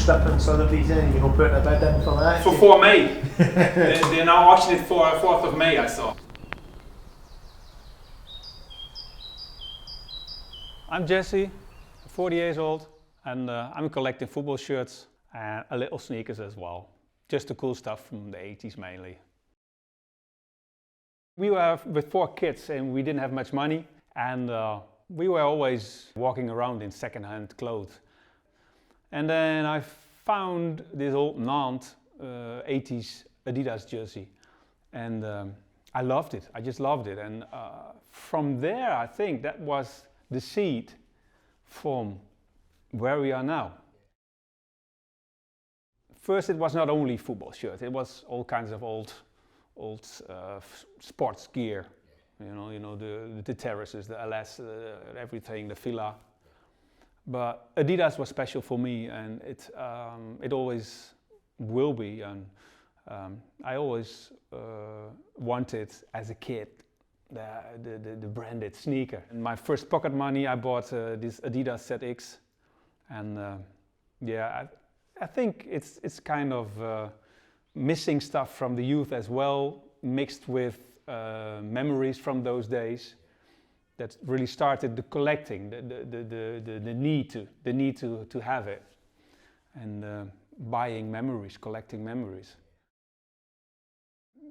stripping Sotheby's in, you know, putting a bid in for that? For 4 May. They're now auctioning it for 4th of May, I saw. I'm Jesse, 40 years old, and I'm collecting football shirts and a little sneakers as well. Just the cool stuff from the 80s mainly. We were with 4 kids and we didn't have much money, and we were always walking around in second-hand clothes. And then I found this old Nantes 80s Adidas jersey, and I loved it. I just loved it, and from there I think that was the seed from where we are now. First, it was not only football shirts, it was all kinds of old sports gear. You know the terraces, the LS, everything, the Fila. But Adidas was special for me, and it always will be. And I always wanted, as a kid, the branded sneaker. In my first pocket money, I bought this Adidas ZX, and yeah, I think it's kind of missing stuff from the youth as well, mixed with memories from those days that really started the collecting, the need to have it, and buying memories, collecting memories.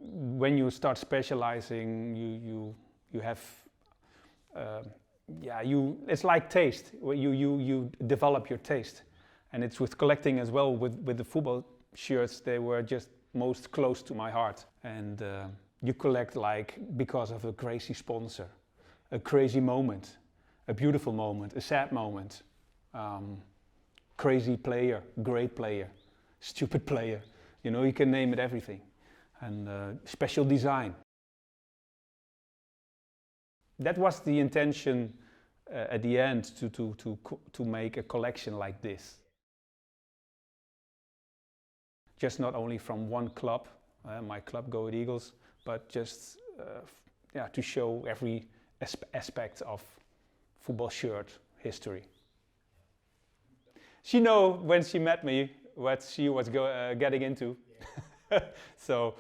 When you start specializing, you have it's like taste. You develop your taste, and it's with collecting as well. With the football shirts, they were just most close to my heart. And you collect like because of a crazy sponsor, a crazy moment, a beautiful moment, a sad moment, crazy player, great player, stupid player. You know, you can name it everything. And special design. That was the intention at the end, to make a collection like this. Just not only from one club, my club Go Ahead Eagles, but just to show every aspect of football shirt history. She knew when she met me what she was getting into. So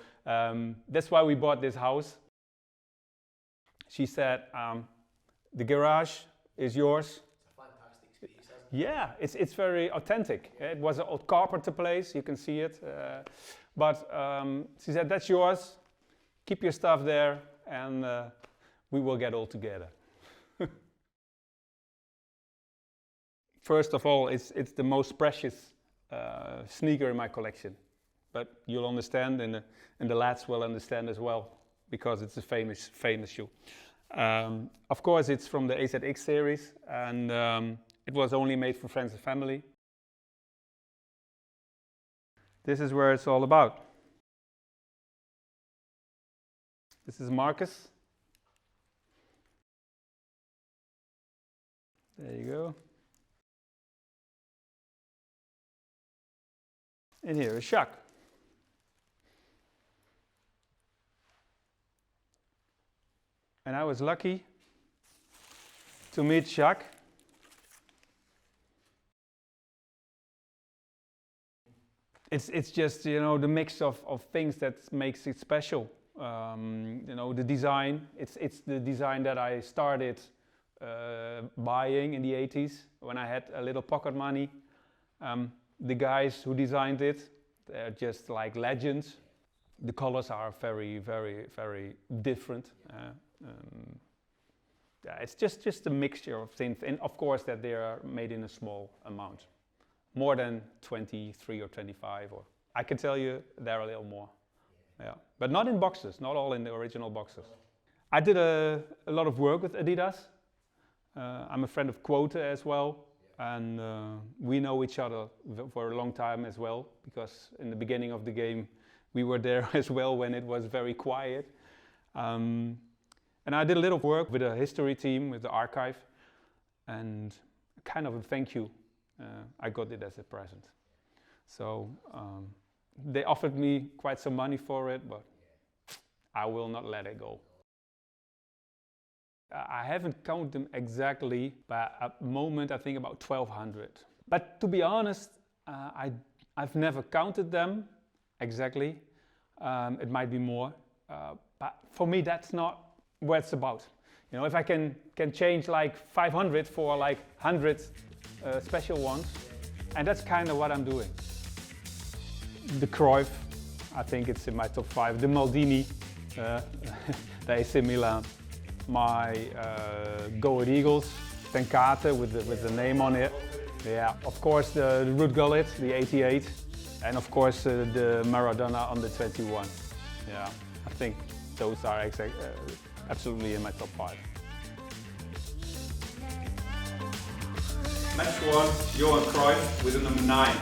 that's why we bought this house. She said, the garage is yours. It's a fantastic space, isn't it? Yeah, it's very authentic. It was an old carpenter place, you can see it. But she said, that's yours, keep your stuff there, and we will get all together. First of all, it's the most precious sneaker in my collection. But you'll understand, and the lads will understand as well, because it's a famous shoe. Of course, it's from the AZX series, and it was only made for friends and family. This is where it's all about. This is Marcus. There you go. And here is Jacques. And I was lucky to meet Jacques. It's just, you know, the mix of things that makes it special. You know, the design. It's the design that I started buying in the 80s when I had a little pocket money. The guys who designed it, they're just like legends. The colors are very, very, very different. It's just a mixture of things, and of course that they are made in a small amount, more than 23 or 25, or I can tell you they're a little more. Yeah, but not in boxes, not all in the original boxes. I did a lot of work with Adidas. I'm a friend of Cuatro as well, and we know each other for a long time as well, because in the beginning of the game we were there as well when it was very quiet. And I did a little work with the history team, with the archive, and kind of a thank you. I got it as a present. So they offered me quite some money for it, but I will not let it go. I haven't counted them exactly, but at the moment I think about 1,200. But to be honest, I've never counted them exactly. It might be more, but for me that's not what it's about. You know, if I can change like 500 for like 100 special ones, and that's kind of what I'm doing. The Cruyff, I think it's in my top 5. The Maldini, the AC Milan. My Go Eagles, Tenkate with the name on it. Yeah, of course the Ruud Gullit, the 88, and of course the Maradona on the 21. Yeah, I think those are absolutely in my top 5. Match 1, Johan Cruyff with the number 9.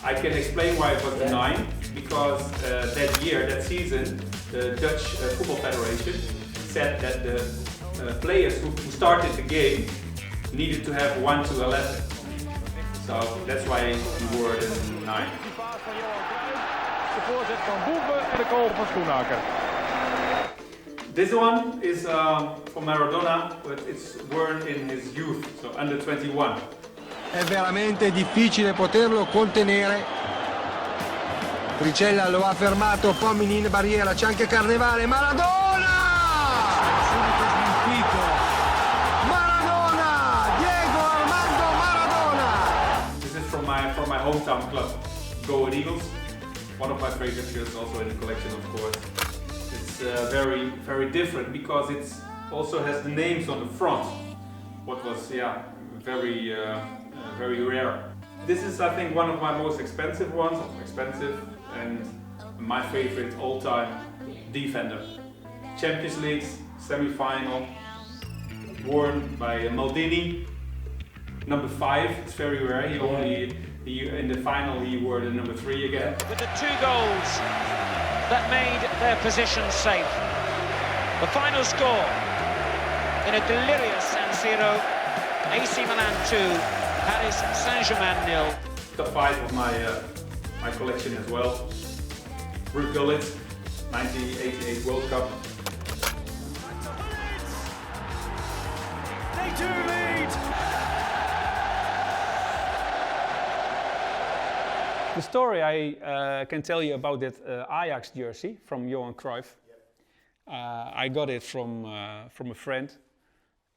I can explain why it was the 9, because that year, that season, the Dutch Football Federation said that the players who started the game needed to have 1 to 11. So that's why we were the 9. De voorzet van Boeven en de goal van Schoenhaker. This one is for Maradona, but it's worn in his youth, so under 21. È veramente difficile poterlo contenere. Tricella lo ha fermato, Pomini in barriera, c'è anche Carnevale, Maradona! Subito smentito. Maradona! Diego Armando Maradona! This is from my hometown club, Go Eagles. One of my favorite shirts, also in the collection, of course. It's very, very different because it also has the names on the front. What was, very, very rare. This is, I think, one of my most expensive ones. Expensive, and my favorite all-time defender. Champions League semi-final, worn by Maldini. Number 5. It's very rare. He in the final he wore the number 3 again. With the 2 goals that made their position safe. The final score in a delirious San Siro. AC Milan 2, Paris Saint-Germain 0. Top 5 of my collection as well. Ruud Gullit, 1988 World Cup. They do lead! The story I can tell you about that Ajax jersey from Johan Cruyff. I got it from a friend,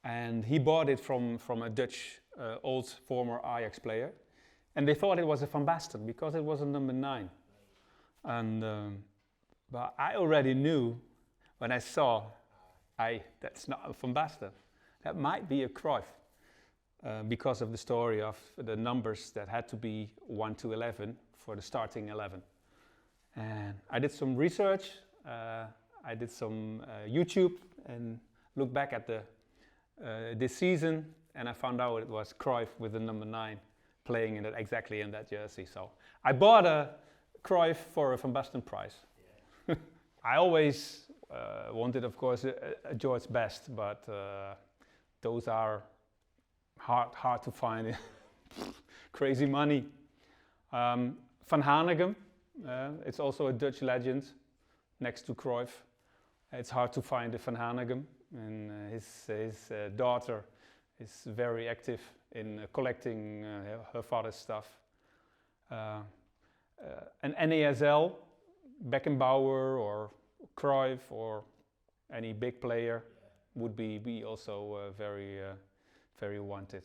and he bought it from a Dutch old former Ajax player, and they thought it was a Van Basten because it was a number 9. And but I already knew when I saw, that's not a Van Basten. That might be a Cruyff. Because of the story of the numbers that had to be 1 to 11 for the starting 11. And I did some research, I did some YouTube and looked back at this season, and I found out it was Cruyff with the number 9 playing exactly in that jersey. So I bought a Cruyff for a Van Basten price. Yeah. I always wanted, of course, a George Best, but those are hard to find. Crazy money. Van Hanegem, it's also a Dutch legend next to Cruyff. It's hard to find a Van Hanegem, and his daughter is very active in collecting her father's stuff. An NASL, Beckenbauer or Cruyff or any big player would be also very wanted.